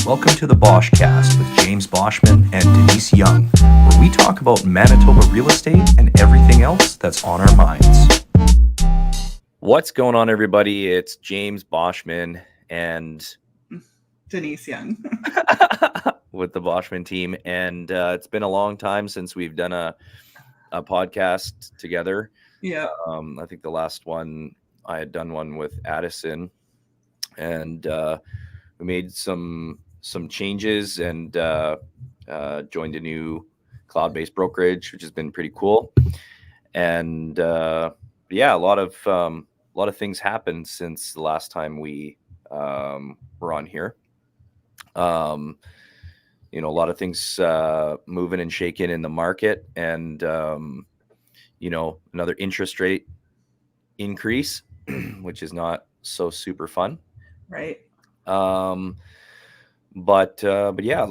Welcome to the Boschcast with James Boschman and Denise Young, where we talk about Manitoba real estate and everything else that's on our minds. What's going on, everybody? It's James Boschman and Denise Young with the Boschman team. And it's been a long time since we've done a podcast together. Yeah. I think the last one, I had done one with Addison, and we made some changes and joined a new cloud-based brokerage, which has been pretty cool. And yeah, a lot of things happened since the last time we were on here. A lot of things moving and shaking in the market, and another interest rate increase, which is not so super fun. Right. But yeah,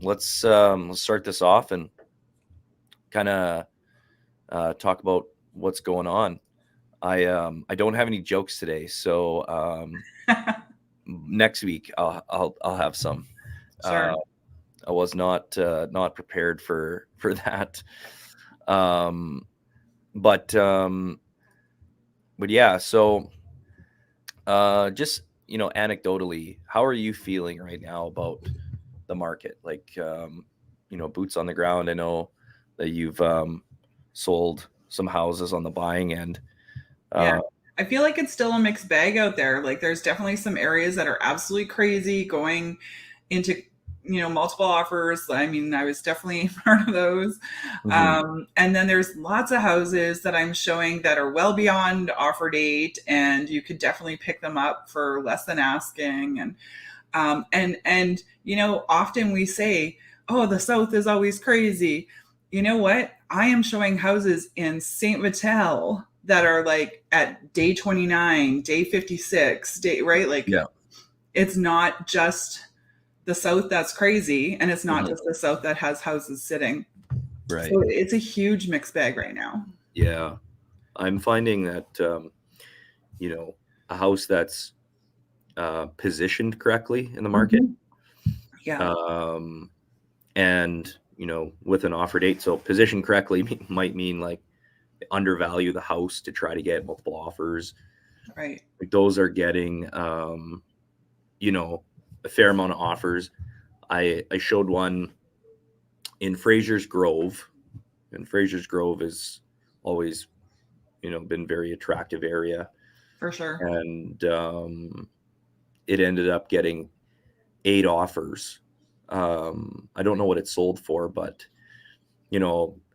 let's start this off and kind of talk about what's going on. I don't have any jokes today, so next week I'll have some. Sure. I was not prepared for that. But yeah, so just anecdotally, how are you feeling right now about the market? Like, boots on the ground. I know that you've sold some houses on the buying end. Yeah. I feel like it's still a mixed bag out there. Like, there's definitely some areas that are absolutely crazy going into, multiple offers. I mean, I was definitely part of those. Mm-hmm. And then there's lots of houses that I'm showing that are well beyond offer date, and you could definitely pick them up for less than asking. And often we say, oh, the South is always crazy. You know what? I am showing houses in St. Vital that are like at day 29, day 56, right? Like, yeah. It's not just the South that's crazy, and it's not Mm-hmm. just the South that has houses sitting. Right. So it's a huge mixed bag right now. Yeah. I'm finding that, a house that's positioned correctly in the market. Mm-hmm. Yeah. And, with an offer date. So positioned correctly might mean like undervalue the house to try to get multiple offers. Right. Like those are getting, a fair amount of offers. I showed one in Fraser's Grove, and Fraser's Grove is always, been very attractive area. For sure. And it ended up getting 8 offers. I don't know what it sold for, but,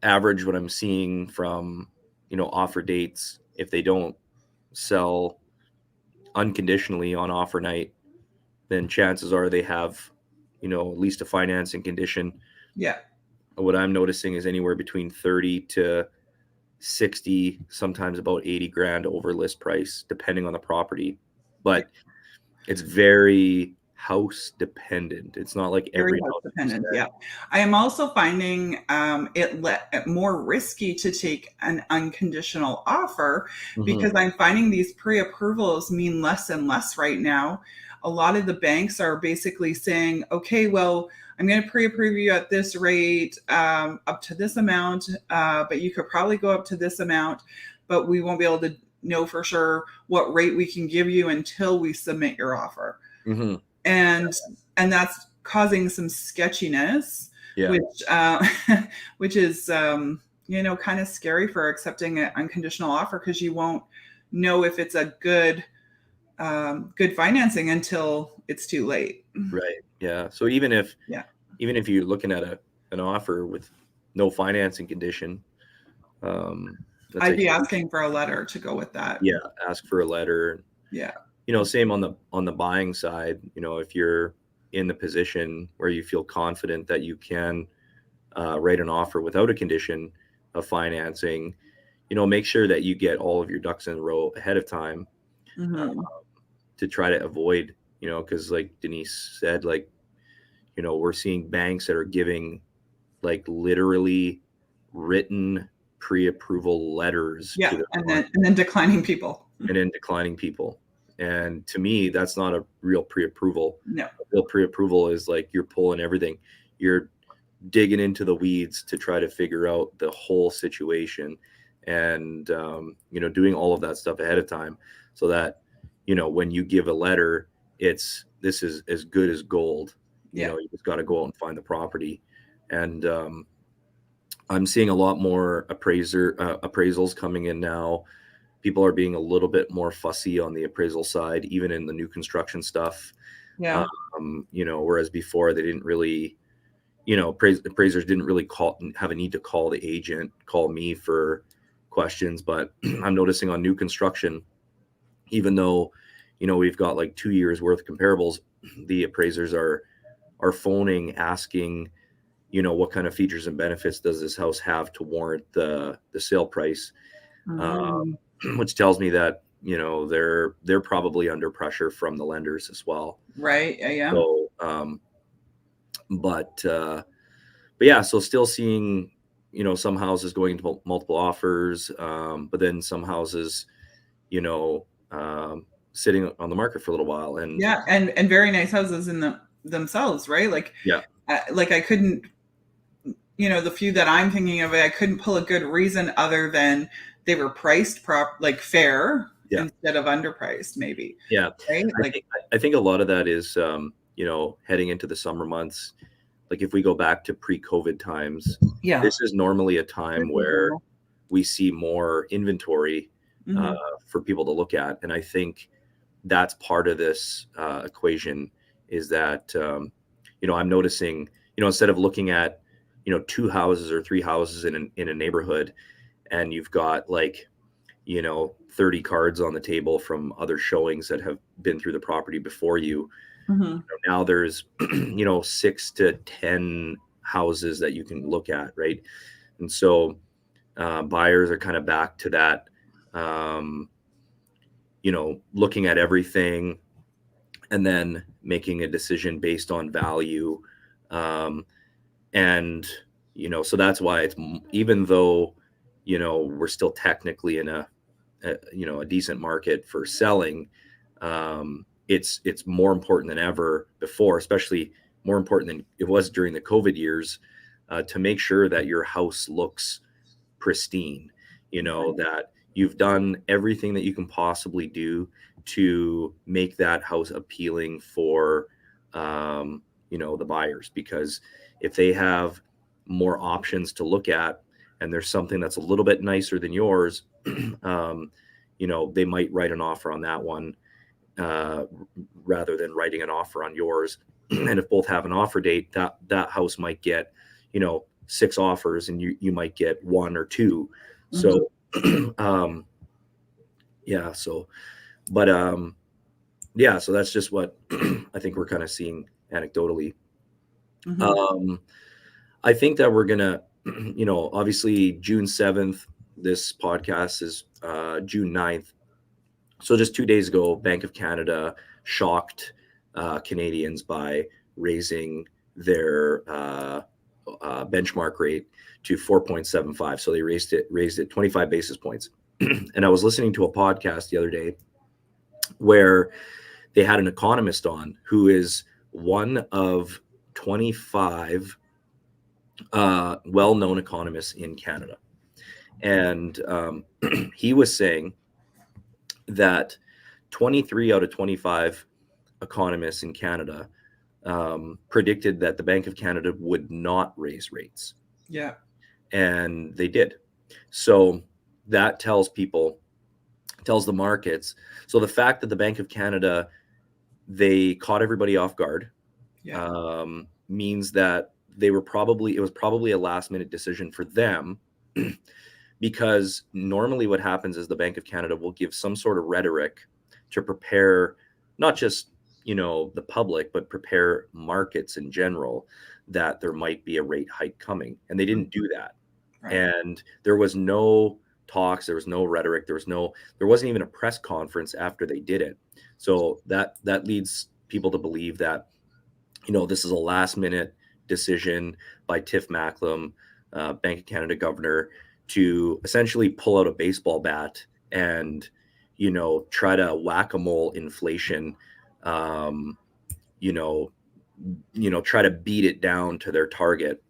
average what I'm seeing from, offer dates, if they don't sell unconditionally on offer night, then chances are they have, at least a financing condition. Yeah. What I'm noticing is anywhere between 30 to 60, sometimes about 80 grand over list price, depending on the property. But it's very house dependent. It's not like every house dependent. Yeah. I am also finding it more risky to take an unconditional offer, because I'm finding these pre-approvals mean less and less right now. A lot of the banks are basically saying, okay, well, I'm going to pre-approve you at this rate, up to this amount, but you could probably go up to this amount, but we won't be able to know for sure what rate we can give you until we submit your offer. Mm-hmm. And that's causing some sketchiness, which is kind of scary for accepting an unconditional offer, because you won't know if it's a good financing until it's too late. Right. Yeah. So even if you're looking at an offer with no financing condition, I'd be asking for a letter to go with that. Yeah, ask for a letter. Yeah. Same on the buying side. If you're in the position where you feel confident that you can write an offer without a condition of financing, make sure that you get all of your ducks in a row ahead of time. Mm-hmm. To try to avoid, because like Denise said, like, we're seeing banks that are giving like literally written pre-approval letters. Yeah, and then declining people. And then declining people. And to me, that's not a real pre-approval. No. A real pre-approval is like you're pulling everything. You're digging into the weeds to try to figure out the whole situation, and doing all of that stuff ahead of time, so that when you give a letter, this is as good as gold. You just got to go out and find the property. And I'm seeing a lot more appraisals coming in now. People are being a little bit more fussy on the appraisal side, even in the new construction stuff. Yeah. Whereas before they didn't really, appraisers didn't really have a need to call the agent, call me for questions. But I'm noticing on new construction, even though, we've got like 2 years worth of comparables, the appraisers are phoning, asking, what kind of features and benefits does this house have to warrant the sale price, which tells me that, they're probably under pressure from the lenders as well. Right. Yeah. So, but yeah, so still seeing, some houses going into multiple offers, but then some houses, sitting on the market for a little while. And yeah, and very nice houses in themselves, right? Like, yeah, like I couldn't, the few that I'm thinking of, I couldn't pull a good reason other than they were priced fair, instead of underpriced, maybe. Yeah. Right. I think a lot of that is, heading into the summer months. Like if we go back to pre-COVID times, this is normally a time where we see more inventory for people to look at. And I think that's part of this equation, is that, I'm noticing, instead of looking at, 2 houses or 3 houses in a neighborhood, and you've got like, 30 cards on the table from other showings that have been through the property before you. Now there's, 6 to 10 houses that you can look at, right? And so buyers are kind of back to that, looking at everything and then making a decision based on value. And, so that's why it's, even though, we're still technically in a decent market for selling, it's more important than ever before, especially more important than it was during the COVID years, to make sure that your house looks pristine, that you've done everything that you can possibly do to make that house appealing for, the buyers. Because if they have more options to look at and there's something that's a little bit nicer than yours, they might write an offer on that one, rather than writing an offer on yours. And if both have an offer date, that house might get, 6 offers and you might get 1 or 2. So, so that's just what I think we're kind of seeing anecdotally. I think that we're gonna, obviously June 7th, this podcast is June 9th. So just 2 days ago, Bank of Canada shocked Canadians by raising their benchmark rate to 4.75. So they raised it 25 basis points. And I was listening to a podcast the other day where they had an economist on who is one of 25 well-known economists in Canada. And he was saying that 23 out of 25 economists in Canada predicted that the Bank of Canada would not raise rates. Yeah. And they did. So that tells the markets. So the fact that the Bank of Canada, they caught everybody off guard, means that it was probably a last minute decision for them. Because normally what happens is the Bank of Canada will give some sort of rhetoric to prepare not just, the public, but prepare markets in general that there might be a rate hike coming. And they didn't do that. Right. And there was no talks, there was no rhetoric, there wasn't even a press conference after they did it. So that leads people to believe that, this is a last minute decision by Tiff Macklem, Bank of Canada governor, to essentially pull out a baseball bat and, try to whack-a-mole inflation, you know, try to beat it down to their target.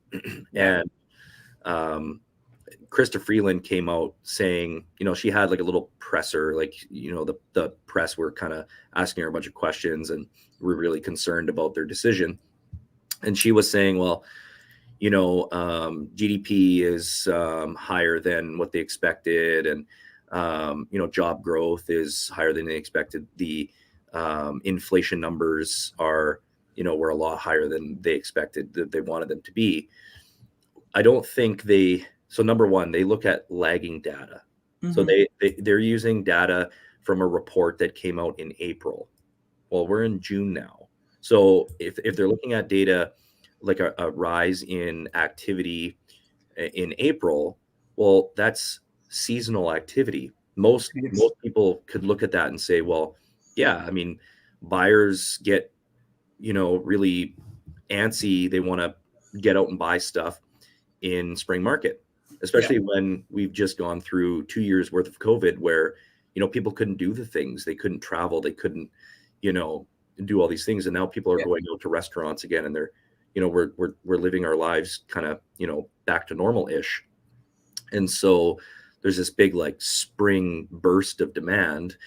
Yeah. And Krista Freeland came out saying, she had like a little presser, like, the press were kind of asking her a bunch of questions and were really concerned about their decision. And she was saying, well, GDP is higher than what they expected. And, job growth is higher than they expected. The inflation numbers were a lot higher than they expected, that they wanted them to be. I don't think so number one, they look at lagging data. So they're using data from a report that came out in April. Well, we're in June now. So if they're looking at data like a rise in activity in April, well, that's seasonal activity. Most people could look at that and say, well, yeah, I mean, buyers get, really antsy. They want to get out and buy stuff in spring market, especially when we've just gone through 2 years worth of COVID where, people couldn't do the things. They couldn't travel. They couldn't, do all these things. And now people are going out to restaurants again, and they're, we're living our lives kind of, back to normal-ish. And so there's this big like spring burst of demand.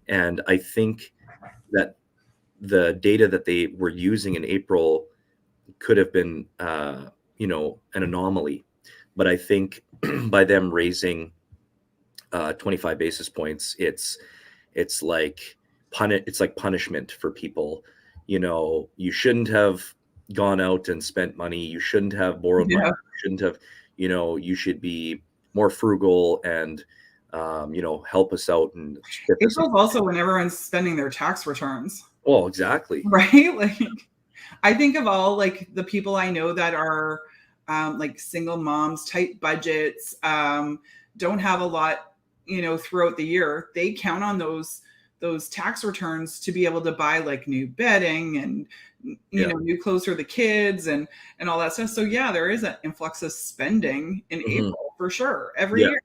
And I think that the data that they were using in April could have been, an anomaly. But I think by them raising 25 basis points, it's like punishment for people. You shouldn't have gone out and spent money. You shouldn't have borrowed money. You shouldn't have, you should be more frugal and, help us out. And April's also when everyone's spending their tax returns. Oh, exactly. Right. Like, I think of all like the people I know that are like single moms, tight budgets, don't have a lot, throughout the year. They count on those tax returns to be able to buy like new bedding and new clothes for the kids and all that stuff. So yeah, there is an influx of spending in April for sure every year.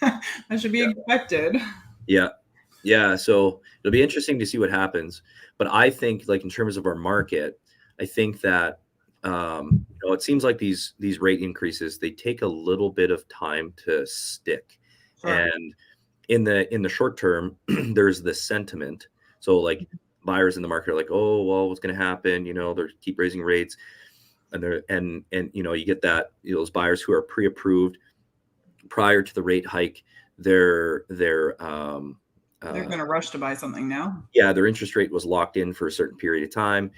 That should be expected. Yeah. So it'll be interesting to see what happens. But I think, like, in terms of our market, I think that it seems like these rate increases, they take a little bit of time to stick. Sure. And in the short term, there's this sentiment. So like buyers in the market are like, oh, well, what's going to happen? They keep raising rates, and you get that, those buyers who are pre-approved prior to the rate hike, they're going to rush to buy something now. Yeah, their interest rate was locked in for a certain period of time,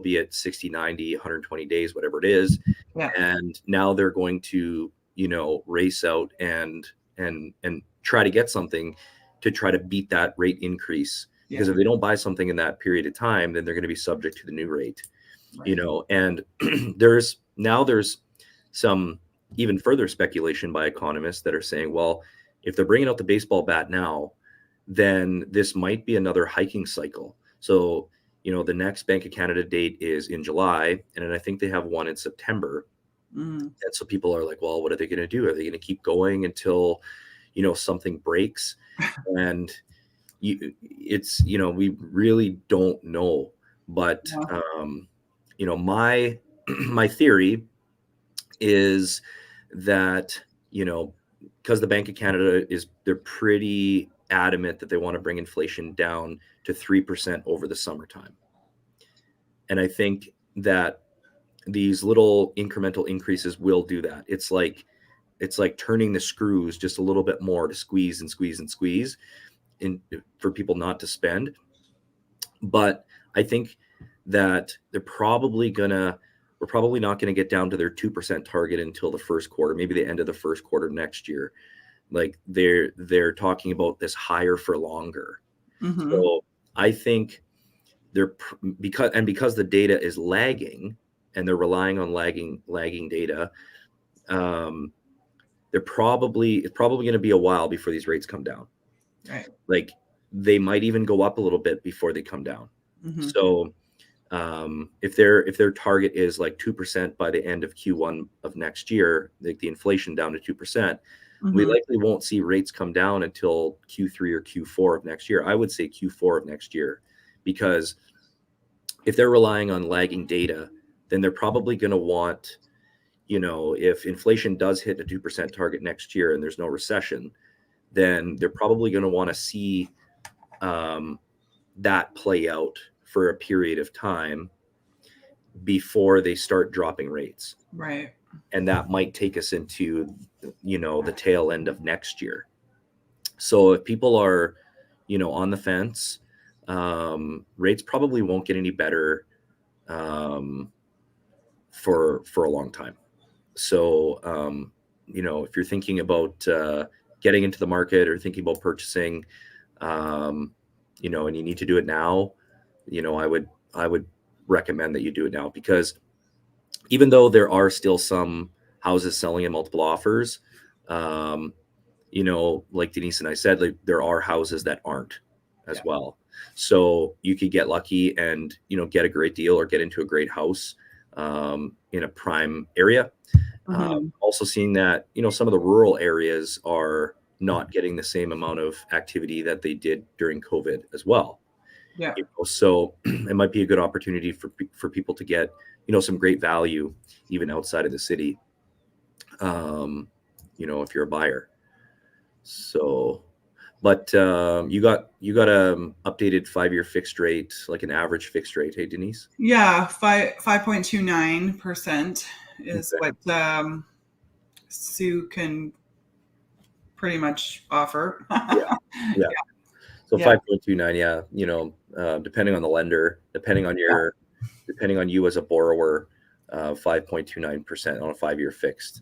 be it 60, 90, 120 days, whatever it is. Yeah. And now they're going to, race out and try to get something to try to beat that rate increase. Because if they don't buy something in that period of time, then they're going to be subject to the new rate. Right. And there's some even further speculation by economists that are saying, well, if they're bringing out the baseball bat now, then this might be another hiking cycle. So, the next Bank of Canada date is in July, and then I think they have one in September. And so people are like, well, what are they going to do? Are they going to keep going until, something breaks? And we really don't know. But, my theory is that, because the Bank of Canada they're pretty adamant that they want to bring inflation down to 3% over the summertime. And I think that these little incremental increases will do that. It's like turning the screws just a little bit more to squeeze and squeeze and squeeze for people not to spend. But I think that we're probably not going to get down to their 2% target until the first quarter, maybe the end of the first quarter next year. Like they're talking about this higher for longer. So I think because the data is lagging and they're relying on lagging data, it's probably going to be a while before these rates come down. Right. Like they might even go up a little bit before they come down. So if their target is like 2% by the end of Q1 of next year, like the inflation down to 2%, we Mhm. likely won't see rates come down until Q3 or Q4 of next year. I would say Q4 of next year, because if they're relying on lagging data, then they're probably going to want, if inflation does hit a 2% target next year and there's no recession, then they're probably going to want to see that play out for a period of time before they start dropping rates. Right. And that might take us into, the tail end of next year. So if people are, on the fence, rates probably won't get any better for a long time. So, if you're thinking about getting into the market or thinking about purchasing, and you need to do it now, I would recommend that you do it now, because even though there are still some houses selling in multiple offers, like Denise and I said, like, there are houses that aren't as well. So you could get lucky and, get a great deal or get into a great house in a prime area. Mhm. Also seeing that, some of the rural areas are not getting the same amount of activity that they did during COVID as well. Yeah. So it might be a good opportunity for people to get, some great value even outside of the city, if you're a buyer. So, but you got updated 5-year fixed rate, like an average fixed rate. Hey, Denise. Yeah, 5.29% is Okay. what Sue can pretty much offer. Yeah. Yeah. So Yeah. 5.29. Yeah. Depending on the lender, depending on you as a borrower, 5.29% on a 5-year fixed.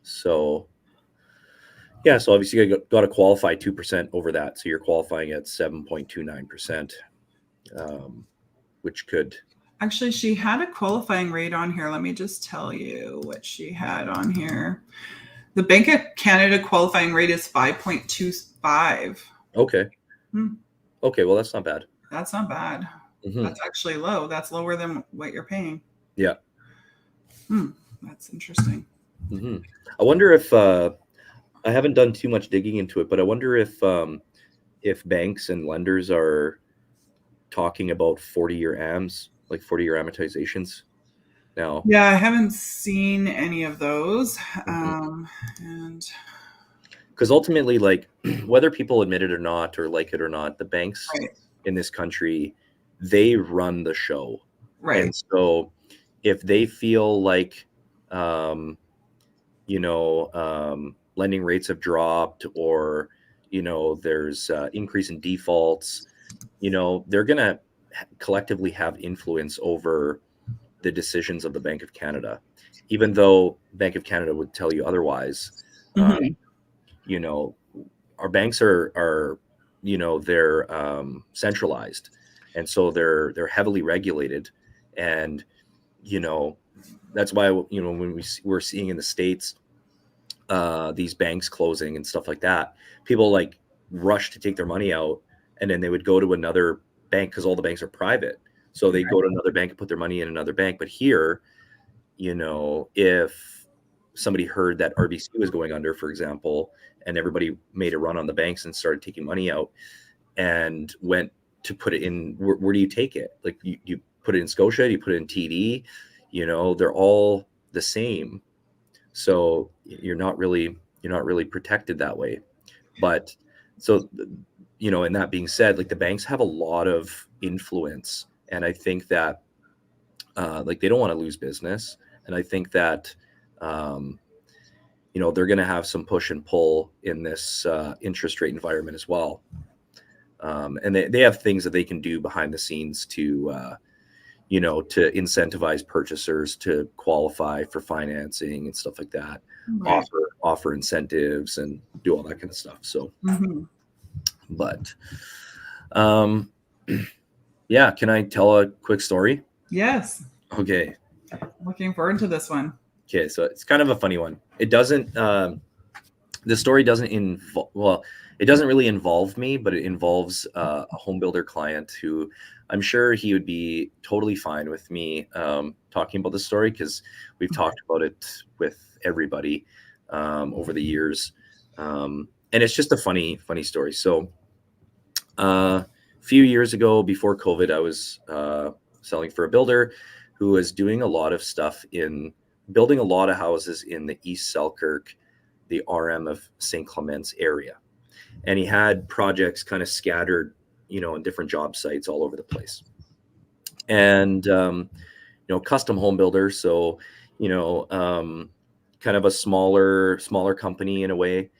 So yeah, so obviously you got to qualify 2% over that. So you're qualifying at 7.29%, which could. Actually, she had a qualifying rate on here. Let me just tell you what she had on here. The Bank of Canada qualifying rate is 5.25. Okay. Hmm. Okay. Well, that's not bad. That's not bad. Mm-hmm. That's actually low. That's lower than what you're paying. Yeah. That's interesting. Mm-hmm. I wonder if I haven't done too much digging into it, but I wonder if banks and lenders are talking about 40-year AMs, like 40-year amortizations now. Yeah, I haven't seen any of those. And Because ultimately, like, whether people admit it or not, or like it or not, the banks right, in this country, they run the show. right, And so if they feel like, um, lending rates have dropped, or, there's increase in defaults, they're going to collectively have influence over the decisions of the Bank of Canada, even though Bank of Canada would tell you otherwise. Uh, Mhm. our banks are they're centralized, and so they're heavily regulated, and that's why when we're seeing in the States these banks closing and stuff like that, people like rush to take their money out, and then they would go to another bank because all the banks are private, so they'd go to another bank and put their money in another bank. But here, if somebody heard that RBC was going under, for example, and everybody made a run on the banks and started taking money out and went to put it in, where do you take it? Like, you put it in Scotia, you put it in TD, they're all the same. So you're not really protected that way. But so, and that being said, like, the banks have a lot of influence, and I think that like, they don't want to lose business. And I think that, they're going to have some push and pull in this interest rate environment as well. And they have things that they can do behind the scenes to, to incentivize purchasers to qualify for financing and stuff like that, Right. offer incentives and do all that kind of stuff. So, Mhm. but, yeah, can I tell a quick story? Yes. Okay. Looking forward to this one. Okay. So it's kind of a funny one. It doesn't, the story doesn't involve, well, it doesn't really involve me, but it involves a home builder client who I'm sure he would be totally fine with me talking about the story, because we've talked about it with everybody. over the years. And it's just a funny story. So a few years ago, before COVID, I was selling for a builder who was doing a lot of stuff in building a lot of houses in the East Selkirk, the RM of St. Clements area. And he had projects kind of scattered, in different job sites all over the place. And, custom home builder. So, kind of a smaller company in a way.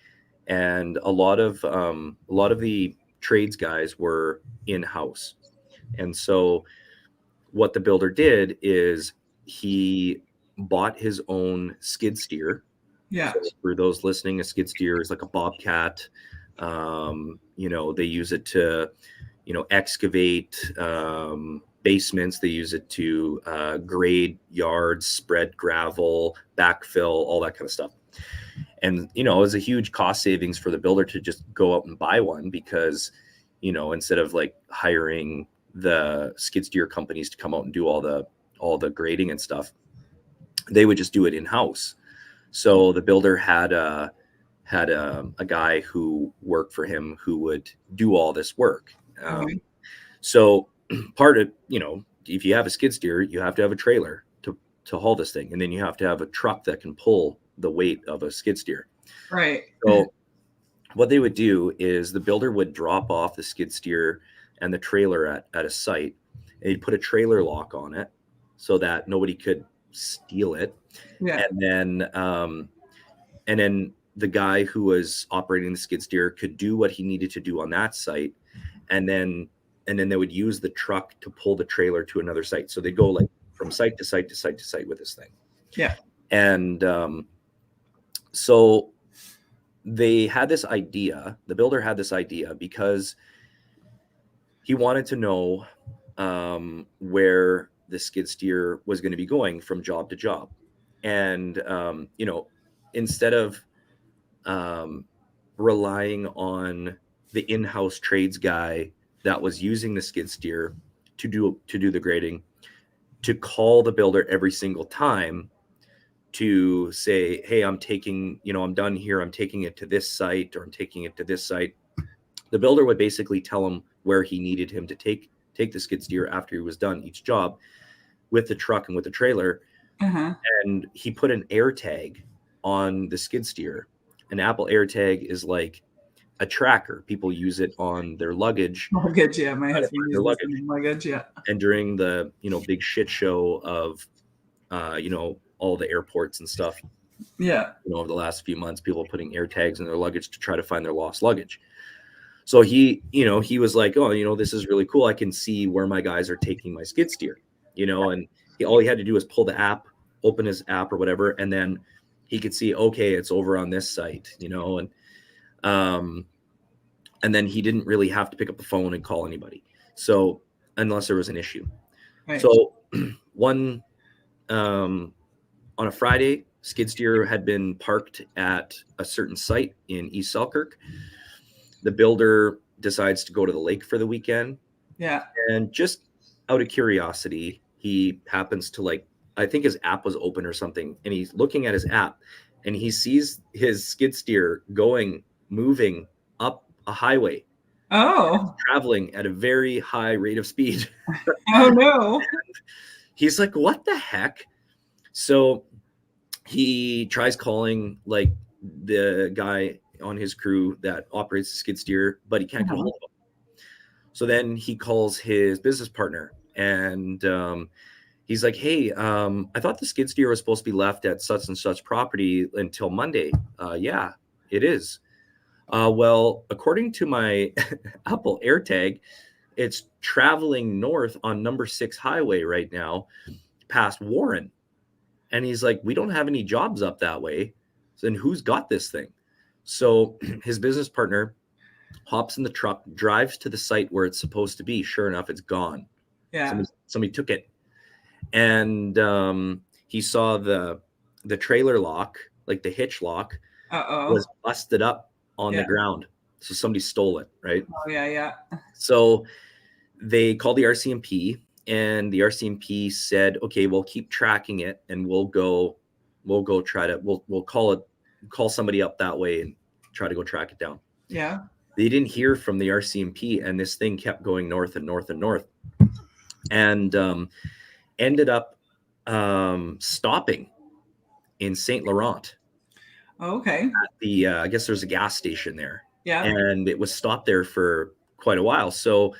And a lot of the trades guys were in-house. And so what the builder did is he bought his own skid steer. Yeah. So for those listening, a skid steer is like a bobcat. They use it to, excavate basements. They use it to grade yards, spread gravel, backfill, all that kind of stuff. And, it was a huge cost savings for the builder to just go out and buy one because, instead of like hiring the skid steer companies to come out and do all the grading and stuff, they would just do it in-house. So the builder had a guy who worked for him who would do all this work. So part of, if you have a skid steer, you have to have a trailer to haul this thing. And then you have to have a truck that can pull the weight of a skid steer. Right. So what they would do is the builder would drop off the skid steer and the trailer at a site, and he'd put a trailer lock on it so that nobody could steal it. Yeah. And then the guy who was operating the skid steer could do what he needed to do on that site. And then they would use the truck to pull the trailer to another site. So they go like from site to site to site to site with this thing. Yeah. And so they had this idea, the builder had this idea because he wanted to know where the skid steer was going to be going from job to job. And, instead of relying on the in-house trades guy that was using the skid steer to do the grading, to call the builder every single time to say, hey, I'm taking, I'm done here. I'm taking it to this site, or I'm taking it to this site. The builder would basically tell him where he needed him to take the skid steer after he was done each job with the truck and with the trailer. And he put an air tag on the skid steer. An Apple AirTag is like a tracker. People use it on their luggage. Luggage, yeah. My husband uses luggage, yeah. And during the, big shit show of, all the airports and stuff. Yeah. Over the last few months, people putting air tags in their luggage to try to find their lost luggage. So he was like, oh, this is really cool. I can see where my guys are taking my skid steer, and all he had to do was pull the app, open his app or whatever, and then he could see, okay, it's over on this site, and then he didn't really have to pick up the phone and call anybody. So unless there was an issue. Right. So on a Friday, skid steer had been parked at a certain site in East Selkirk. The builder decides to go to the lake for the weekend. Yeah. And just out of curiosity, he happens to I think his app was open or something, and he's looking at his app and he sees his skid steer moving up a highway. Oh. Traveling at a very high rate of speed. Oh no. He's like, what the heck? So he tries calling the guy on his crew that operates the skid steer, but he can't get hold of him. So then he calls his business partner, and he's like, hey, I thought the skid steer was supposed to be left at such and such property until Monday. Yeah, it is. Well, according to my Apple AirTag, it's traveling north on number 6 highway right now past Warren. And he's like, we don't have any jobs up that way. So then who's got this thing? So his business partner hops in the truck, drives to the site where it's supposed to be. Sure enough, it's gone. Yeah. Somebody took it. And he saw the trailer lock, like the hitch lock, was busted up on the ground. So somebody stole it, right? Oh, yeah. So they called the RCMP, and the RCMP said, okay, we'll keep tracking it, and we'll call it call somebody up that way and try to go track it down. Yeah. They didn't hear from the RCMP, and this thing kept going north and north and north, and ended up stopping in St. Laurent. Okay. At the I guess there's a gas station there. Yeah. And it was stopped there for quite a while. So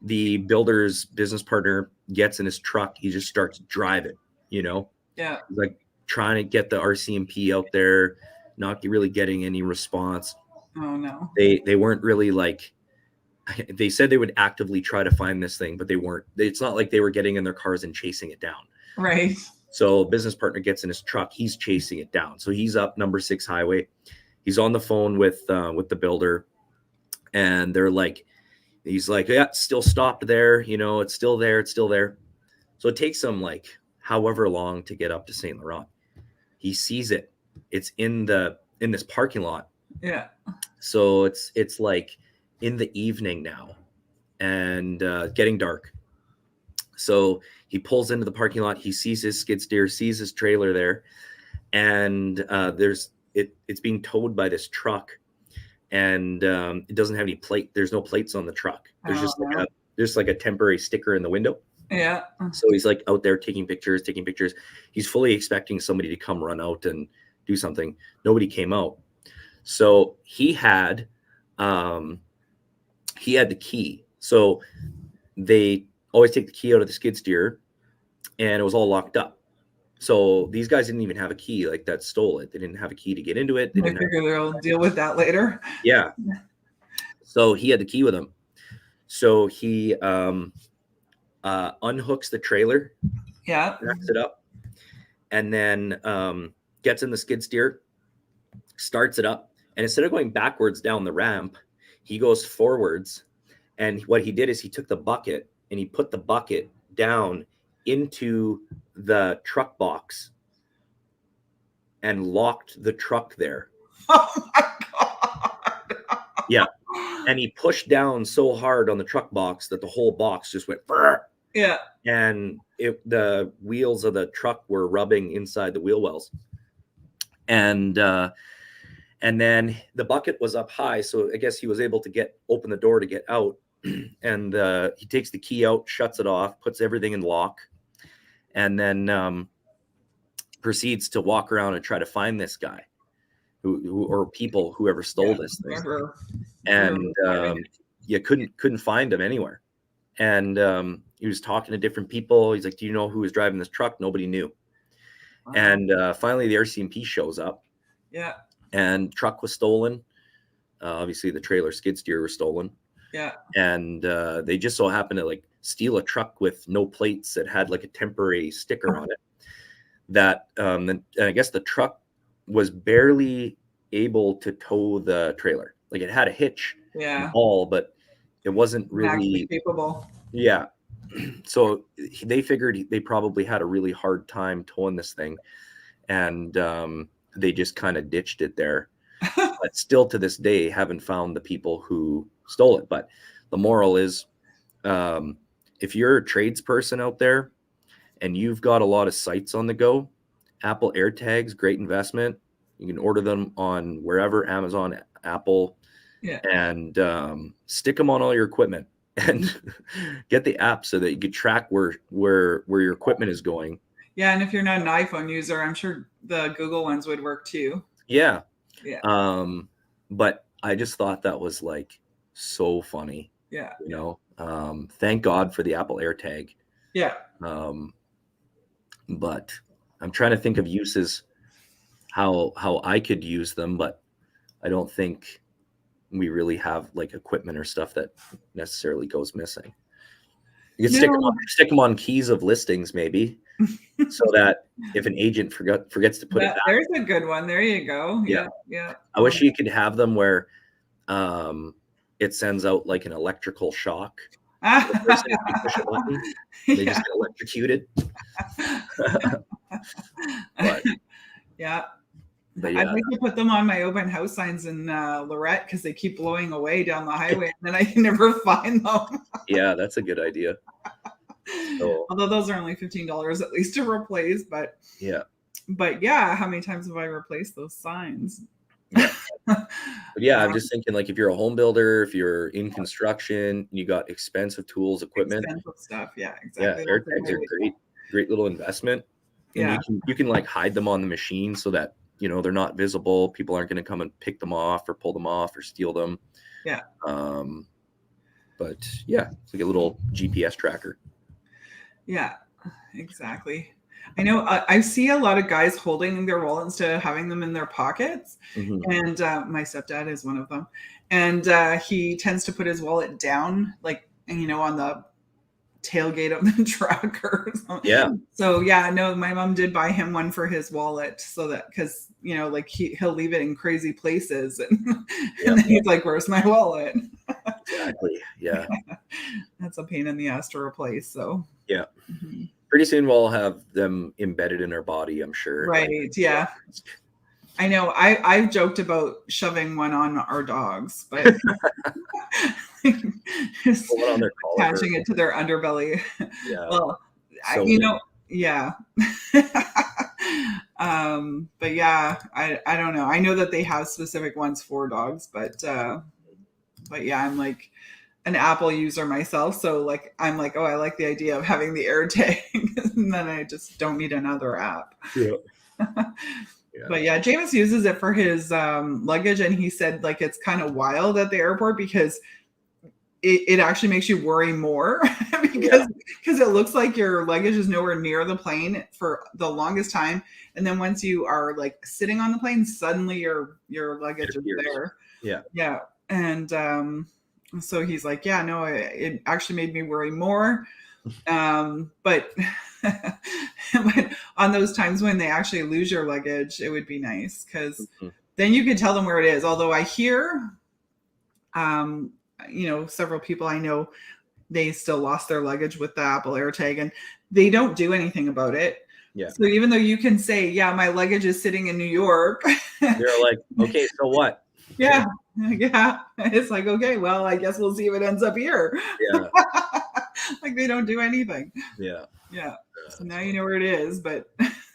the builder's business partner gets in his truck. He just starts driving, Yeah. like trying to get the RCMP out there, not really getting any response. Oh no. They weren't really like, they said they would actively try to find this thing, but they weren't. It's not like they were getting in their cars and chasing it down. Right. So business partner gets in his truck. He's chasing it down. So he's up number 6 highway. He's on the phone with the builder, and he's like, yeah, it's still stopped there. It's still there. It's still there. So it takes him like however long to get up to St. Laurent. He sees it. It's in this parking lot. Yeah. So it's like in the evening now, and getting dark. So he pulls into the parking lot. He sees his skid steer, sees his trailer there, and it's being towed by this truck, and it doesn't have any plate. There's no plates on the truck. There's just like a temporary sticker in the window. Yeah. So he's like out there taking pictures. He's fully expecting somebody to come run out and do something. Nobody came out. So he had the key. So they always take the key out of the skid steer, and it was all locked up. So these guys didn't even have a key that stole it. They didn't have a key to get into it. I figure they'll deal with that later. Yeah. So he had the key with him. So he unhooks the trailer. Yeah. Backs it up, and then gets in the skid steer, starts it up, and instead of going backwards down the ramp, he goes forwards. And what he did is he took the bucket and he put the bucket down into the truck box and locked the truck there. Oh my God. Yeah. And he pushed down so hard on the truck box that the whole box just went. Brr! Yeah. And the wheels of the truck were rubbing inside the wheel wells. And then the bucket was up high. So I guess he was able to open the door to get out. And he takes the key out, shuts it off, puts everything in lock, and then proceeds to walk around and try to find this guy whoever stole this thing. And you couldn't find him anywhere. And he was talking to different people. He's like, do you know who was driving this truck? Nobody knew. Wow. And finally the RCMP shows up. Yeah. And truck was stolen. Obviously the trailer skid steer was stolen. Yeah. And they just so happened to steal a truck with no plates that had a temporary sticker on it. That and I guess the truck was barely able to tow the trailer. It had a hitch, and all, but it wasn't really capable. Yeah. So they figured they probably had a really hard time towing this thing, and they just kind of ditched it there. But still to this day haven't found the people who stole it. But the moral is, if you're a tradesperson out there and you've got a lot of sites on the go, Apple AirTags, great investment. You can order them on wherever, Amazon, Apple, and stick them on all your equipment, and get the app so that you can track where your equipment is going. Yeah, and if you're not an iPhone user, I'm sure the Google ones would work too. Yeah. Yeah. But I just thought that was so funny. Yeah. Thank God for the Apple AirTag. Yeah. But I'm trying to think of uses how I could use them, but I don't think we really have equipment or stuff that necessarily goes missing. You can stick them on keys of listings, maybe, so that if an agent forgets to put it back. There's a good one. There you go. Yeah. Yeah. I wish you could have them where it sends out an electrical shock. The person, if you push a button, they just get electrocuted. Yeah. But I'd like to put them on my open house signs in Lorette because they keep blowing away down the highway, and then I can never find them. Yeah, that's a good idea. So, although those are only $15 at least to replace, but yeah. But yeah, how many times have I replaced those signs? Yeah. But yeah, I'm just thinking, like, if you're a home builder, if you're in construction, you got expensive tools, equipment. Expensive stuff. Yeah, Yeah, exactly. air That's a tags are really, great little investment. And yeah, you can like hide them on the machine so that, they're not visible. People aren't going to come and pick them off or pull them off or steal them. yeah, But yeah, it's like a little GPS tracker. yeah, exactly. I know I see a lot of guys holding their wallet instead of having them in their pockets. Mm-hmm. And my stepdad is one of them. And he tends to put his wallet down, like, on the tailgate of the truck or something. Yeah. So yeah, no, my mom did buy him one for his wallet so that, because like he'll leave it in crazy places, and, and then he's like, "Where's my wallet?" Exactly. Yeah. That's a pain in the ass to replace. So yeah. Mm-hmm. Pretty soon we'll have them embedded in our body, I'm sure. Right. Like, yeah. I know. I've joked about shoving one on our dogs, but just on their collar, attaching it to their underbelly. Yeah. Well, So yeah. But yeah, I don't know. I know that they have specific ones for dogs, but yeah, I'm like an Apple user myself, so like I'm like, oh, I like the idea of having the AirTag, and then I just don't need another app. Yeah. But yeah, James uses it for his luggage, and he said like it's kind of wild at the airport because it actually makes you worry more because it looks like your luggage is nowhere near the plane for the longest time, and then once you are like sitting on the plane, suddenly your luggage is there. Yeah. And so he's like, yeah, no, it actually made me worry more. But on those times when they actually lose your luggage, it would be nice because then you could tell them where it is. Although I hear, several people I know, they still lost their luggage with the Apple AirTag, and they don't do anything about it. Yeah. So even though you can say, yeah, my luggage is sitting in New York, they're like, okay, so what? Yeah. It's like, okay, well, I guess we'll see if it ends up here. Yeah. Like they don't do anything. Yeah. So now you know where it is, but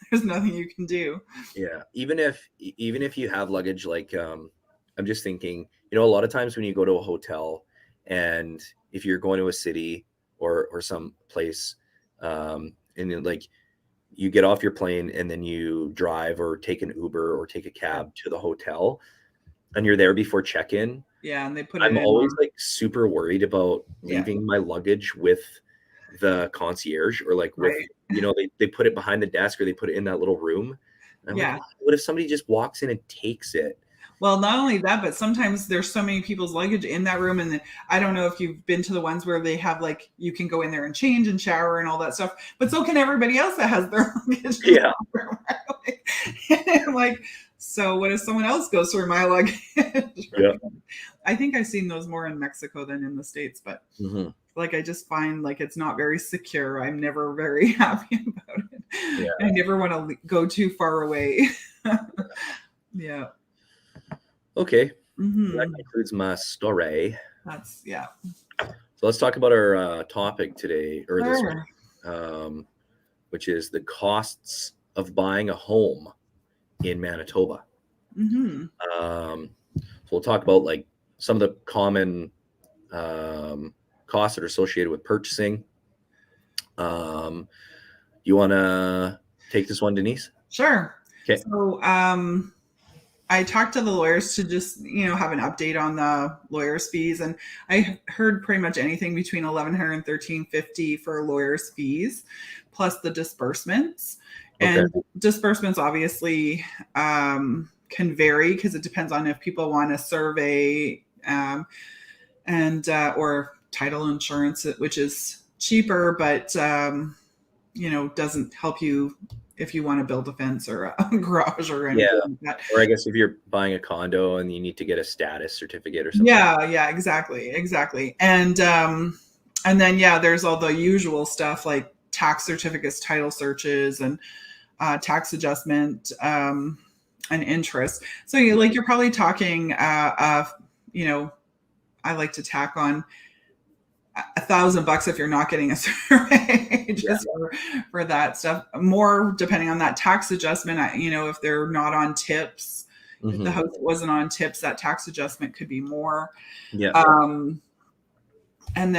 there's nothing you can do. Yeah. Even if you have luggage, like I'm just thinking, a lot of times when you go to a hotel, and if you're going to a city or some place, and then like you get off your plane and then you drive or take an Uber or take a cab to the hotel, and you're there before check-in. Yeah, and they put I'm always like super worried about leaving my luggage with the concierge, or like with they put it behind the desk, or they put it in that little room. And I'm like, what if somebody just walks in and takes it? Well, not only that, but sometimes there's so many people's luggage in that room, and then I don't know if you've been to the ones where they have like you can go in there and change and shower and all that stuff, but so can everybody else that has their luggage. Yeah. Like, so what if someone else goes through my luggage? Yeah. I think I've seen those more in Mexico than in the States, but like I just find like it's not very secure. I'm never very happy about it. Yeah. I never want to go too far away. Yeah. Okay. That concludes my story. That's So let's talk about our topic today, or this week, which is the costs of buying a home in Manitoba. So we'll talk about like some of the common costs that are associated with purchasing. You want to take this one, Denise? Sure. Okay. So I talked to the lawyers to just, have an update on the lawyers' fees. And I heard pretty much anything between $1,100 and $1,350 for lawyers' fees, plus the disbursements. Okay. And disbursements obviously can vary because it depends on if people want a survey or title insurance, which is cheaper, but, doesn't help you if you want to build a fence or a garage or anything like that. Or I guess if you're buying a condo and you need to get a status certificate or something. Yeah, exactly. And then, there's all the usual stuff like tax certificates, title searches, and tax adjustment and interest. So you're probably talking, I like to tack on $1,000 if you're not getting a survey just for that stuff. More depending on that tax adjustment, if they're not on tips, if the house wasn't on tips, that tax adjustment could be more. Yeah. And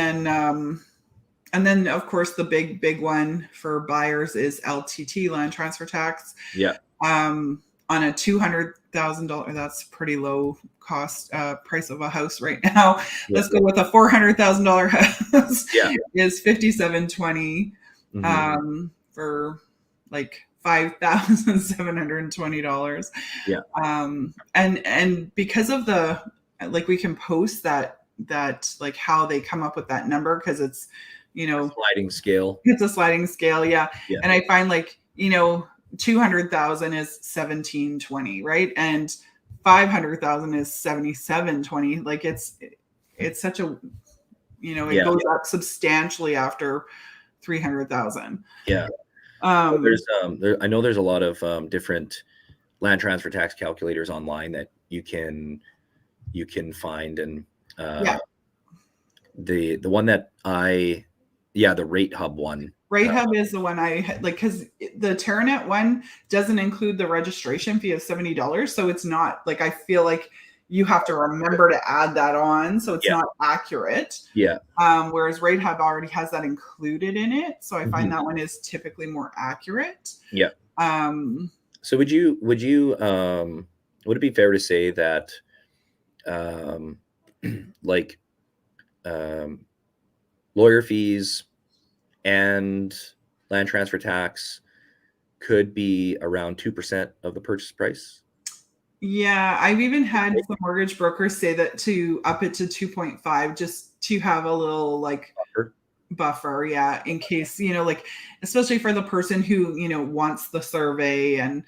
then of course the big one for buyers is LTT, land transfer tax. Yeah. On a $200,000, that's pretty low cost price of a house right now. Yeah. Let's go with a $400,000 house. Yeah. Is $5,720 for like $5,720. Yeah. And because of the, like, we can post that like how they come up with that number, because it's, sliding scale. It's a sliding scale. Yeah. Yeah. And I find, like, 200,000 is 1,720, right? And 500,000 is 7,720. Like, it's such a, it goes up substantially after 300,000. Yeah. I know there's a lot of different land transfer tax calculators online that you can find, and the one that the Rate Hub one. Rate Hub is the one I like, because the Terranet one doesn't include the registration fee of $70. So it's not like, I feel like you have to remember to add that on. So it's not accurate. Yeah. Whereas Rate Hub already has that included in it. So I find that one is typically more accurate. Yeah. So would it be fair to say that lawyer fees and land transfer tax could be around 2% of the purchase price? Yeah, I've even had some mortgage brokers say that to up it to 2.5, just to have a little buffer, in case, like, especially for the person who, wants the survey and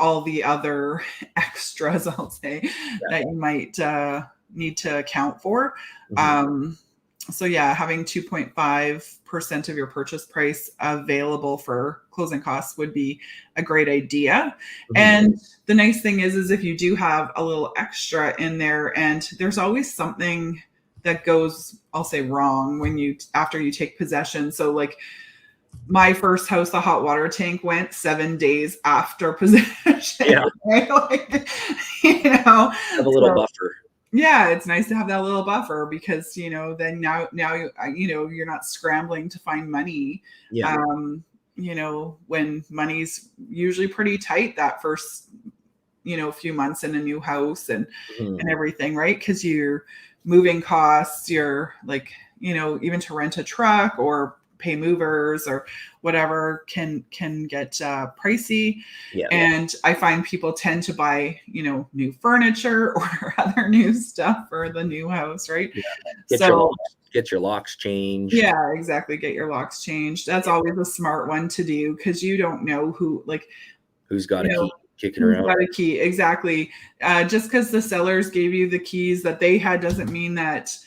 all the other extras, I'll say, that you might need to account for. So having 2.5% of your purchase price available for closing costs would be a great idea. And the nice thing is if you do have a little extra in there, and there's always something that goes, I'll say, wrong after you take possession. So, like, my first house, the hot water tank went 7 days after possession. Yeah. Right? Like, have a little buffer. Yeah, it's nice to have that little buffer, because, then now you're not scrambling to find money. Yeah. When money's usually pretty tight that first, few months in a new house and everything, right? Because you're moving costs, you're like, even to rent a truck or pay movers or whatever can get pricey. Yeah. And I find people tend to buy, new furniture or other new stuff for the new house, right? Yeah. Get your locks changed. Yeah, exactly. Get your locks changed. That's always a smart one to do, because you don't know who's got a key kicking around. Got a key, exactly. Just because the sellers gave you the keys that they had doesn't mean that,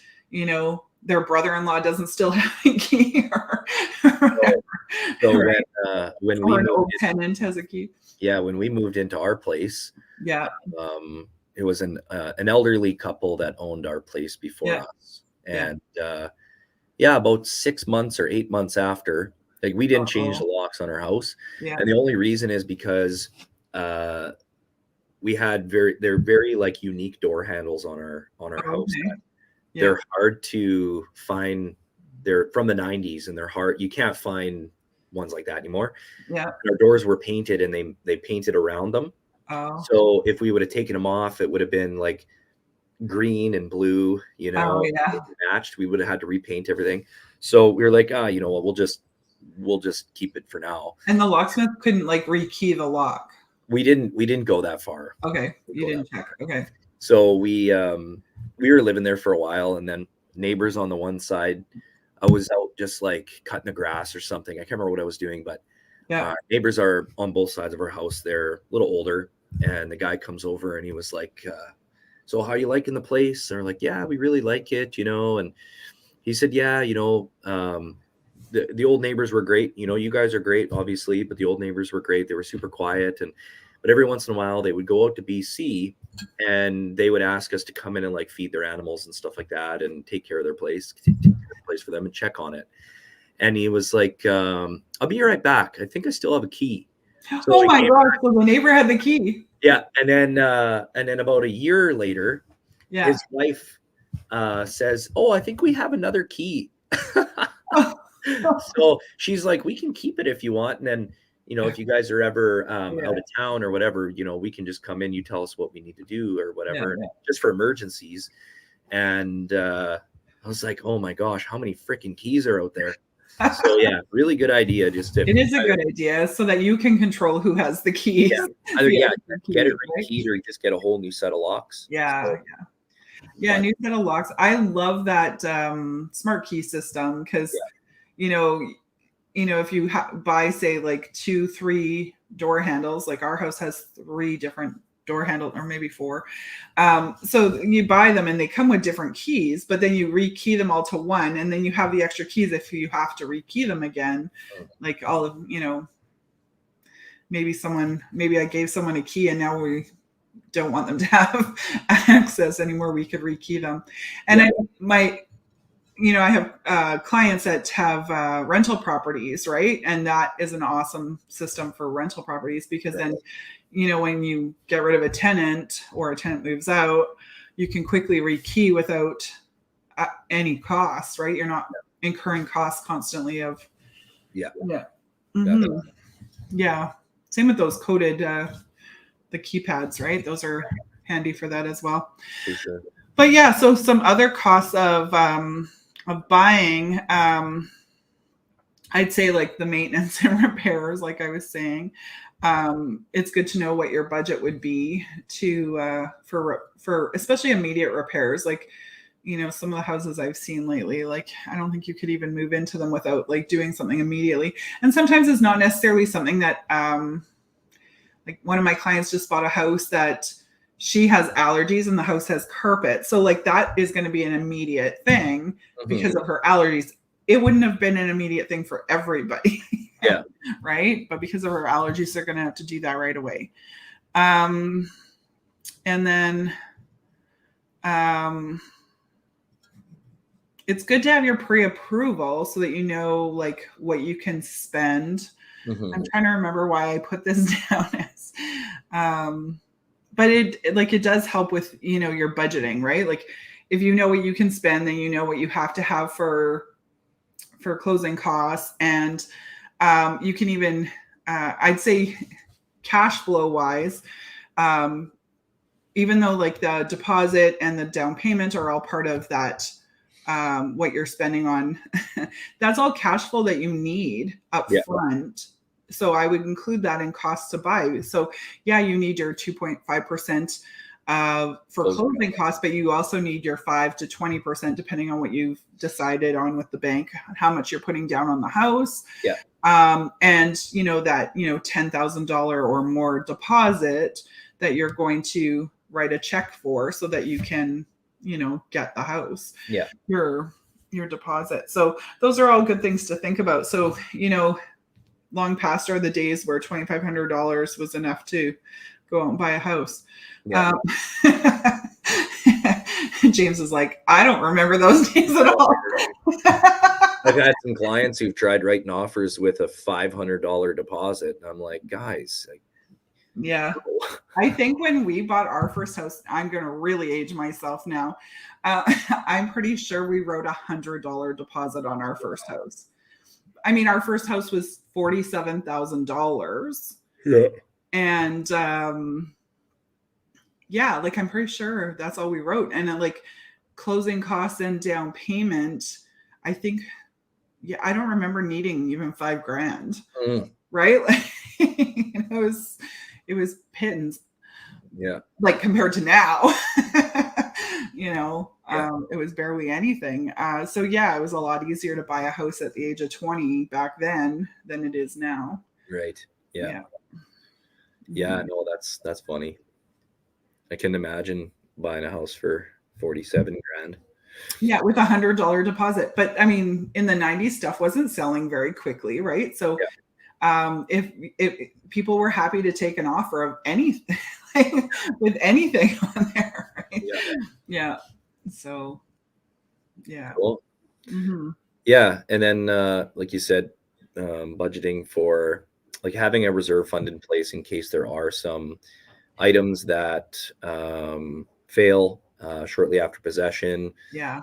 their brother-in-law doesn't still have a key, or so when we an old tenant has a key. Yeah, when we moved into our place, it was an elderly couple that owned our place before us, and about 6 months or 8 months after, like, we didn't change the locks on our house, and the only reason is because we had they're very like unique door handles on our house. They're hard to find. They're from the 90s, and they're hard. You can't find ones like that anymore. Yeah. Our doors were painted, and they painted around them. Oh. So if we would have taken them off, it would have been like green and blue, matched. We would have had to repaint everything. So we were like, you know what, we'll just keep it for now. And the locksmith couldn't like rekey the lock. We didn't go that far. Okay. You didn't check. Okay. So we were living there for a while, and then neighbors on the one side, I was out just like cutting the grass or something. I can't remember what I was doing, but neighbors are on both sides of our house. They're a little older, and the guy comes over and he was like, so how you liking the place? And we're like, yeah, we really like it, and he said, yeah, the old neighbors were great. You guys are great, obviously, but the old neighbors were great. They were super quiet. But every once in a while they would go out to BC, and they would ask us to come in and like feed their animals and stuff like that, and take care of their place, take care place for them and check on it. And he was like, I'll be right back. I think I still have a key. So oh my gosh. So the neighbor had the key. Yeah. And then about a year later, his wife says, oh, I think we have another key. So she's like, we can keep it if you want. And then, if you guys are ever out of town or whatever, we can just come in. You tell us what we need to do or whatever, just for emergencies. And I was like, oh my gosh, how many freaking keys are out there? So yeah, really good idea. It is a good idea so that you can control who has the keys. Either get it rekeyed or just get a whole new set of locks. New set of locks. I love that smart key system because if you buy, say, like 2-3 door handles, like our house has 3 different door handles, or maybe 4. So you buy them and they come with different keys, but then you rekey them all to one, and then you have the extra keys if you have to rekey them again. Like all of, maybe I gave someone a key and now we don't want them to have access anymore. We could rekey them. And I have clients that have rental properties, right? And that is an awesome system for rental properties because then, when you get rid of a tenant or a tenant moves out, you can quickly rekey without any cost, right? You're not incurring costs constantly of. Yeah. Mm-hmm. Yeah. Same with those coded, the keypads, right? Those are handy for that as well. For sure. But yeah, so some other costs of buying, I'd say like the maintenance and repairs, like I was saying. It's good to know what your budget would be for especially immediate repairs. Like, some of the houses I've seen lately, like I don't think you could even move into them without like doing something immediately. And sometimes it's not necessarily something that, like one of my clients just bought a house that she has allergies and the house has carpet. So like that is going to be an immediate thing because of her allergies. It wouldn't have been an immediate thing for everybody. Yeah. Right. But because of her allergies, they're going to have to do that right away. And then it's good to have your pre-approval so that you know like what you can spend. I'm trying to remember why I put this down as, but it does help with, your budgeting, right? Like if you know what you can spend, then you know what you have to have for closing costs. And you can even, I'd say cash flow wise, even though like the deposit and the down payment are all part of that, what you're spending on, that's all cash flow that you need up front. So I would include that in cost to buy. So yeah, you need your 2.5% for closing costs, but you also need your 5 to 20%, depending on what you've decided on with the bank, how much you're putting down on the house. Yeah. And that, $10,000 or more deposit that you're going to write a check for so that you can, get the house. Yeah. Your deposit. So those are all good things to think about. So, long past are the days where $2,500 was enough to go out and buy a house. Yeah. James is like, I don't remember those days at all. I've had some clients who've tried writing offers with a $500 deposit. And I'm like, guys. Yeah. I think when we bought our first house, I'm going to really age myself now. I'm pretty sure we wrote $100 deposit on our first house. I mean, our first house was $47,000. Yeah. And like I'm pretty sure that's all we wrote. And then like closing costs and down payment, I think, I don't remember needing even $5,000. Right? Like, it was pittance. Yeah. Like compared to now, it was barely anything. So yeah, it was a lot easier to buy a house at the age of 20 back then than it is now. Right. Yeah. Yeah. No, that's funny. I can imagine buying a house for $47,000. Yeah, with $100 deposit. But I mean, in the 90s, stuff wasn't selling very quickly, right? So if people were happy to take an offer of anything, with anything on there, right? Yeah. So, yeah. Cool. Mm-hmm. Yeah. And then, like you said, budgeting for like having a reserve fund in place in case there are some items that fail shortly after possession. Yeah.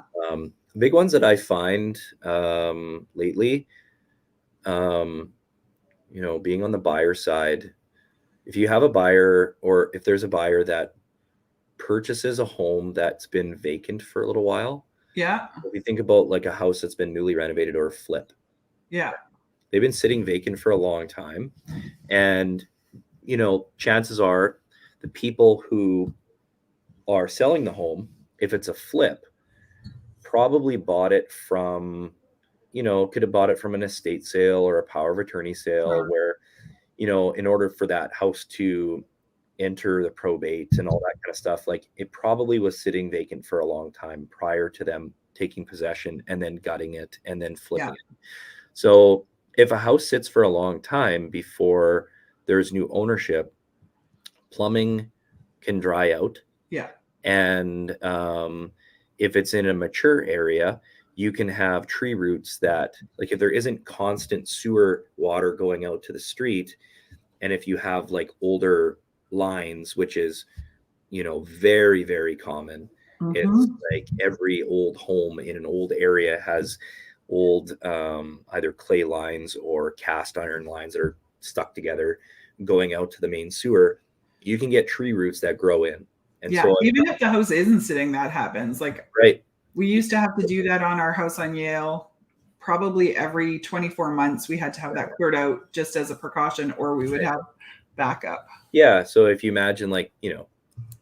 Big ones that I find lately, being on the buyer side, if you have a buyer or if there's a buyer that purchases a home that's been vacant for a little while, Yeah. if you think about like a house that's been newly renovated or a flip, Yeah. they've been sitting vacant for a long time. And, chances are the people who are selling the home, if it's a flip, probably bought it from, could have bought it from an estate sale or a power of attorney sale Sure. where, in order for that house to enter the probate and all that kind of stuff, like it probably was sitting vacant for a long time prior to them taking possession and then gutting it and then flipping Yeah. it. So if a house sits for a long time before there's new ownership, plumbing can dry out. Yeah. And if it's in a mature area, you can have tree roots that, like, if there isn't constant sewer water going out to the street, and if you have like older lines, which is, very, very common, it's Mm-hmm. like every old home in an old area has old either clay lines or cast iron lines that are stuck together going out to the main sewer. You can get tree roots that grow in. And Yeah. so, Even if the house isn't sitting, that happens. Like right. we used to have to do that on our house on Yale. Probably every 24 months, we had to have that cleared out just as a precaution, or we would have backup. Yeah. So if you imagine like,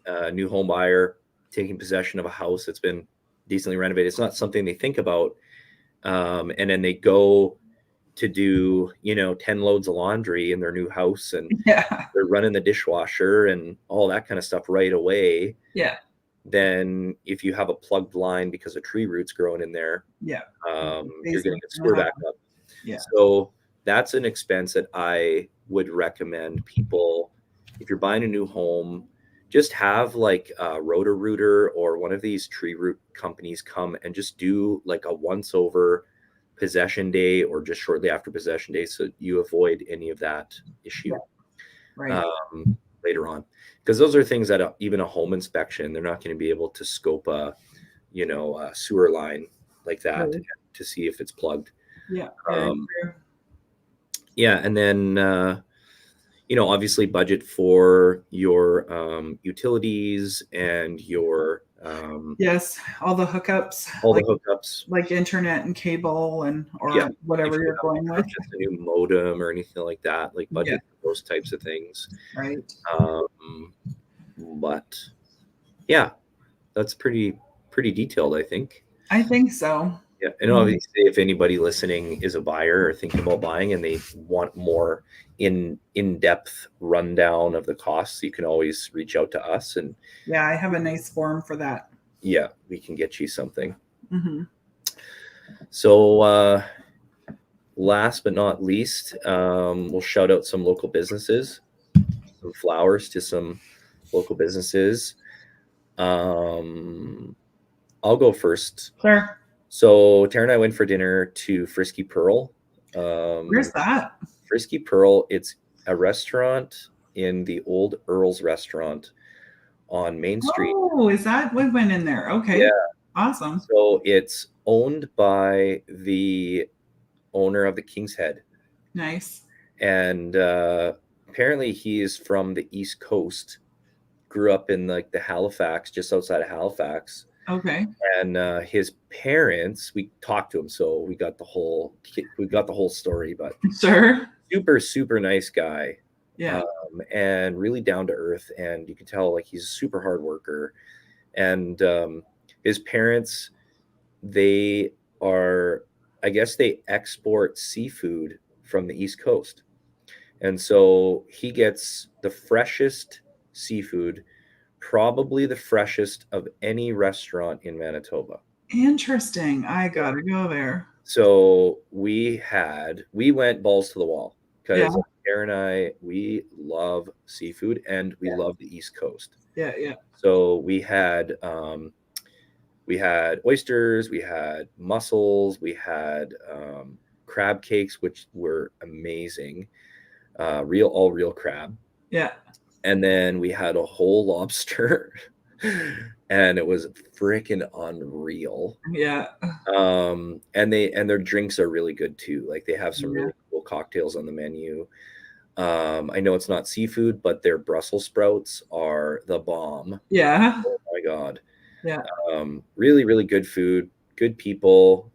a new home buyer taking possession of a house that's been decently renovated, it's not something they think about. And then they go to do, 10 loads of laundry in their new house and Yeah. they're running the dishwasher and all that kind of stuff right away. Yeah. Then if you have a plugged line because of tree roots growing in there, Yeah. you're going to get sewer back up. Yeah. So that's an expense that I would recommend people, if you're buying a new home, just have like a Roto-Rooter or one of these tree root companies come and just do like a once over possession day or just shortly after possession day, so you avoid any of that issue. Right. Later on, because those are things that even a home inspection, they're not going to be able to scope a sewer line like that Right. to see if it's plugged. Yeah. Very true. Yeah, and then obviously budget for your utilities and your Yes, all the hookups, all like the hookups. like internet and cable and or Yeah, whatever if you you're going with. purchase a new modem or anything like that, like budget Yeah. for those types of things. Right. But yeah, that's pretty detailed, I think. I think so. Yeah, and obviously, if anybody listening is a buyer or thinking about buying and they want more in-depth rundown of the costs, you can always reach out to us, and Yeah, I have a nice form for that. yeah, we can get you something. Mm-hmm. So last but not least, we'll shout out some local businesses, some flowers to some local businesses. I'll go first. Sure. So Tara and I went for dinner to Friskee Pearl. Where's that? Friskee Pearl, it's a restaurant in the old Earl's restaurant on Main Street. Oh, is that we went in there? Okay. Yeah. Awesome. So it's owned by the owner of the King's Head. Nice. And apparently he is from the East Coast, grew up in like the Halifax, just outside of Halifax. Okay. And his parents, we talked to him, so we got the whole story. But Sure. super nice guy, Yeah. and really down to earth, and you can tell like he's a super hard worker. And his parents, they are, I guess they export seafood from the East Coast, and so he gets the freshest seafood. Probably the freshest of any restaurant in Manitoba. Interesting. I gotta go there. So we went balls to the wall because Yeah. Aaron and I, we love seafood and we love the East Coast. Yeah. Yeah. So we We had oysters, we had mussels, we had crab cakes, which were amazing. All real crab. Yeah. And then we had a whole lobster and it was freaking unreal. Yeah. And their drinks are really good too. Like they have some Yeah. really cool cocktails on the menu. I know it's not seafood, but their Brussels sprouts are the bomb. Yeah. Oh my God. Yeah. Really, really good food, good people.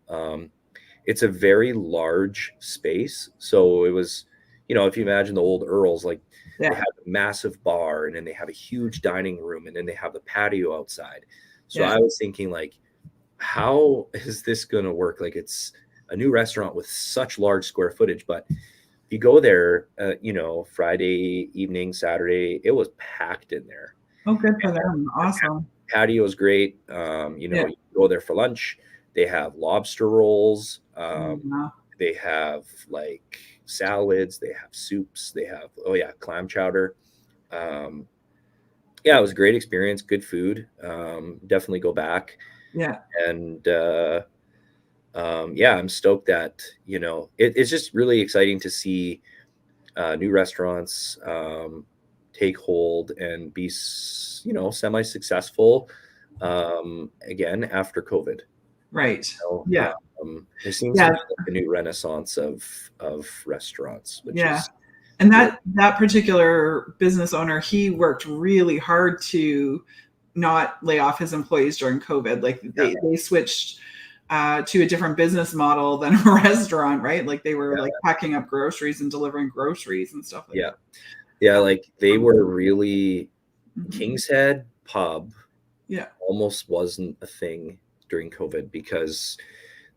It's a very large space. So it was, if you imagine the old Earls, like they Yeah. have a massive bar and then they have a huge dining room and then they have the patio outside. So Yeah. I was thinking like, how is this going to work? Like it's a new restaurant with such large square footage, but if you go there, Friday evening, Saturday, it was packed in there. Oh, good for them. Awesome. Patio is great. Yeah. You go there for lunch. They have lobster rolls. Yeah. They have like salads. They have soups. They have, clam chowder. It was a great experience. Good food. Definitely go back. Yeah. And I'm stoked that, it's just really exciting to see new restaurants take hold and be, semi-successful again after COVID. Right. So, Yeah. There seems to be like a new renaissance of restaurants, which is and that particular business owner, he worked really hard to not lay off his employees during COVID. Like they switched to a different business model than a restaurant, right? Like they were like packing up groceries and delivering groceries and stuff like that. Yeah, like they were really King's Head pub. Yeah, almost wasn't a thing during COVID because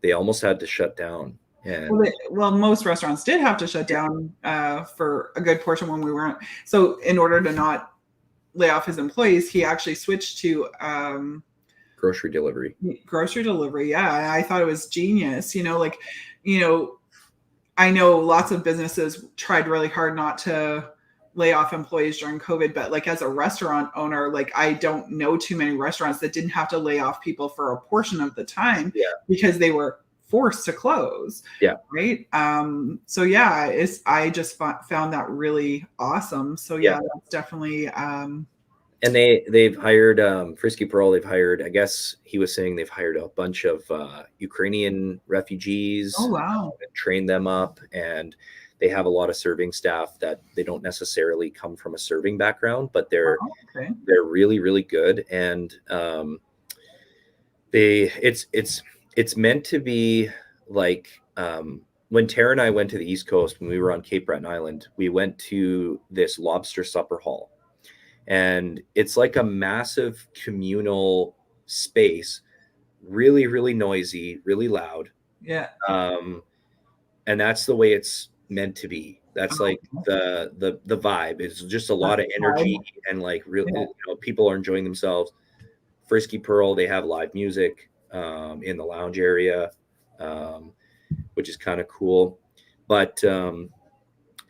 they almost had to shut down. And well, most restaurants did have to shut down for a good portion when we weren't. So in order to not lay off his employees, he actually switched to grocery delivery. Yeah, I thought it was genius. I know lots of businesses tried really hard not to lay off employees during COVID, but like as a restaurant owner, like I don't know too many restaurants that didn't have to lay off people for a portion of the time because they were forced to close. Yeah. Right. So I just found that really awesome. So that's definitely and they've hired Friskee Pearl. They've hired, I guess he was saying they've hired a bunch of Ukrainian refugees. Oh wow. And trained them up, and they have a lot of serving staff that they don't necessarily come from a serving background, but they're really, really good. And it's meant to be like when Tara and I went to the East Coast, when we were on Cape Breton Island, we went to this lobster supper hall. And it's like a massive communal space, really, really noisy, really loud. Yeah. And that's the way it's meant to be. That's like the vibe. It's just a lot of energy and like really, people are enjoying themselves. Friskee Pearl, they have live music in the lounge area, which is kind of cool. But so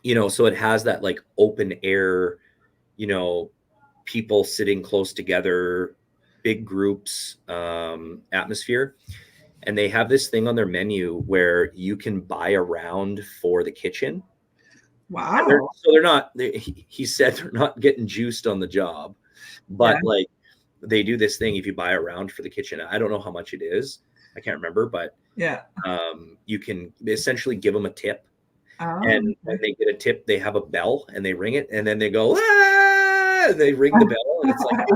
it has that like open air, people sitting close together, big groups, atmosphere. And they have this thing on their menu where you can buy around for the kitchen. Wow. He said they're not getting juiced on the job, but like they do this thing if you buy around for the kitchen. I don't know how much it is. I can't remember, but you can essentially give them a tip. And when they get a tip, they have a bell and they ring it, and then they go, and they ring the bell, and it's like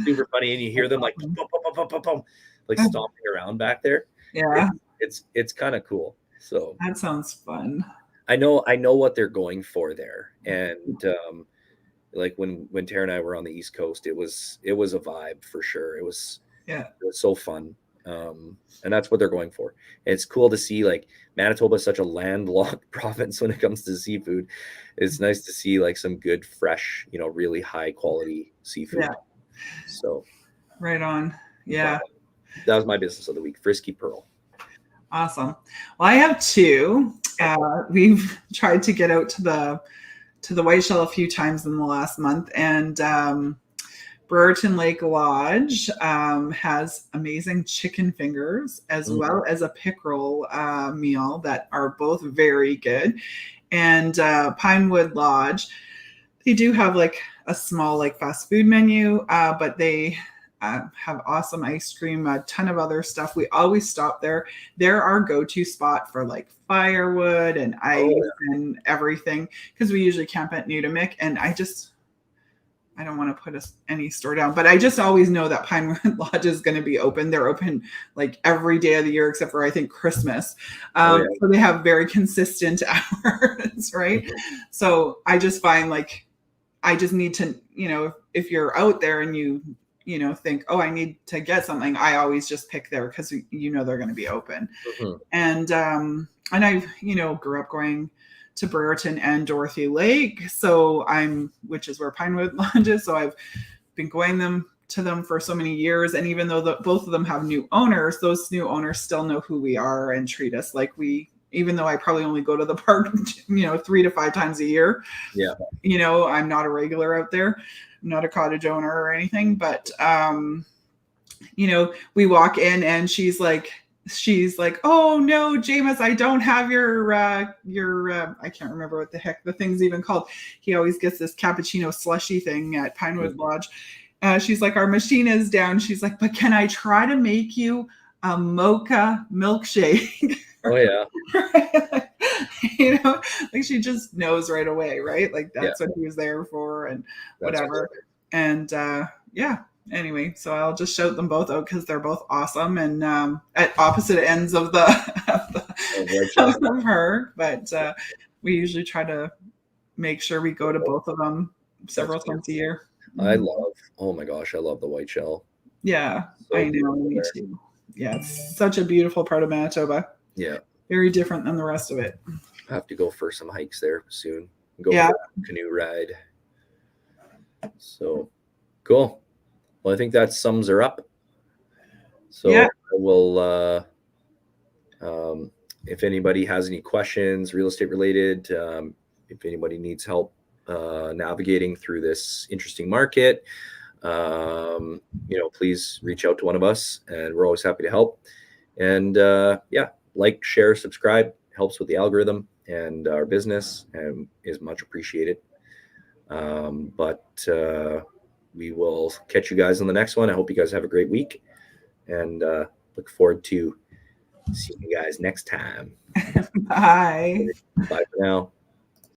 super funny, and you hear them like pum, pum, pum, pum, pum, pum, like stomping around back there. Yeah, it's kind of cool. So that sounds fun. I know what they're going for there, and like when Tara and I were on the East Coast, it was a vibe for sure. It was so fun. And that's what they're going for. And it's cool to see like Manitoba is such a landlocked province when it comes to seafood. It's nice to see like some good, fresh, really high quality seafood. Yeah. So right on. Yeah. That was my business of the week. Friskee Pearl. Awesome. Well, I have two. We've tried to get out to the White Shell a few times in the last month, and Brereton Lake Lodge has amazing chicken fingers as well as a pickerel meal that are both very good. And Pinewood Lodge, they do have like a small like fast food menu, but they have awesome ice cream, a ton of other stuff. We always stop there. They're our go-to spot for like firewood and ice and everything, because we usually camp at Nutamic. And I don't want to put any store down, but I just always know that Pinewood Lodge is going to be open. They're open like every day of the year, except for I think Christmas. So they have very consistent hours, right? So I just find like, I just need to, if you're out there and you think, oh, I need to get something, I always just pick there because they're going to be open. And I, grew up going to Brereton and Dorothy Lake. So which is where Pinewood Lodge is. So I've been going to them for so many years. And even though both of them have new owners, those new owners still know who we are and treat us like even though I probably only go to the park, 3 to 5 times a year. Yeah. I'm not a regular out there. I'm not a cottage owner or anything, but, we walk in and she's like, oh no, Jameis, I don't have your, I can't remember what the heck the thing's even called. He always gets this cappuccino slushy thing at Pinewood Lodge. She's like, our machine is down. She's like, but can I try to make you a mocha milkshake? Oh yeah. Like she just knows right away, right? Like that's what he was there for and whatever. And anyway, so I'll just shout them both out because they're both awesome and at opposite ends of of her. But we usually try to make sure we go to both of them several times a year. Oh my gosh, I love the white shell. Yeah, so I know, me too. Yeah, it's such a beautiful part of Manitoba. Yeah. Very different than the rest of it. I have to go for some hikes there soon. Go for a canoe ride. So cool. Well, I think that sums her up. So I will, if anybody has any questions, real estate related, if anybody needs help navigating through this interesting market, please reach out to one of us and we're always happy to help. And like, share, subscribe, helps with the algorithm and our business and is much appreciated. But we will catch you guys on the next one. I hope you guys have a great week and look forward to seeing you guys next time. Bye. Bye for now.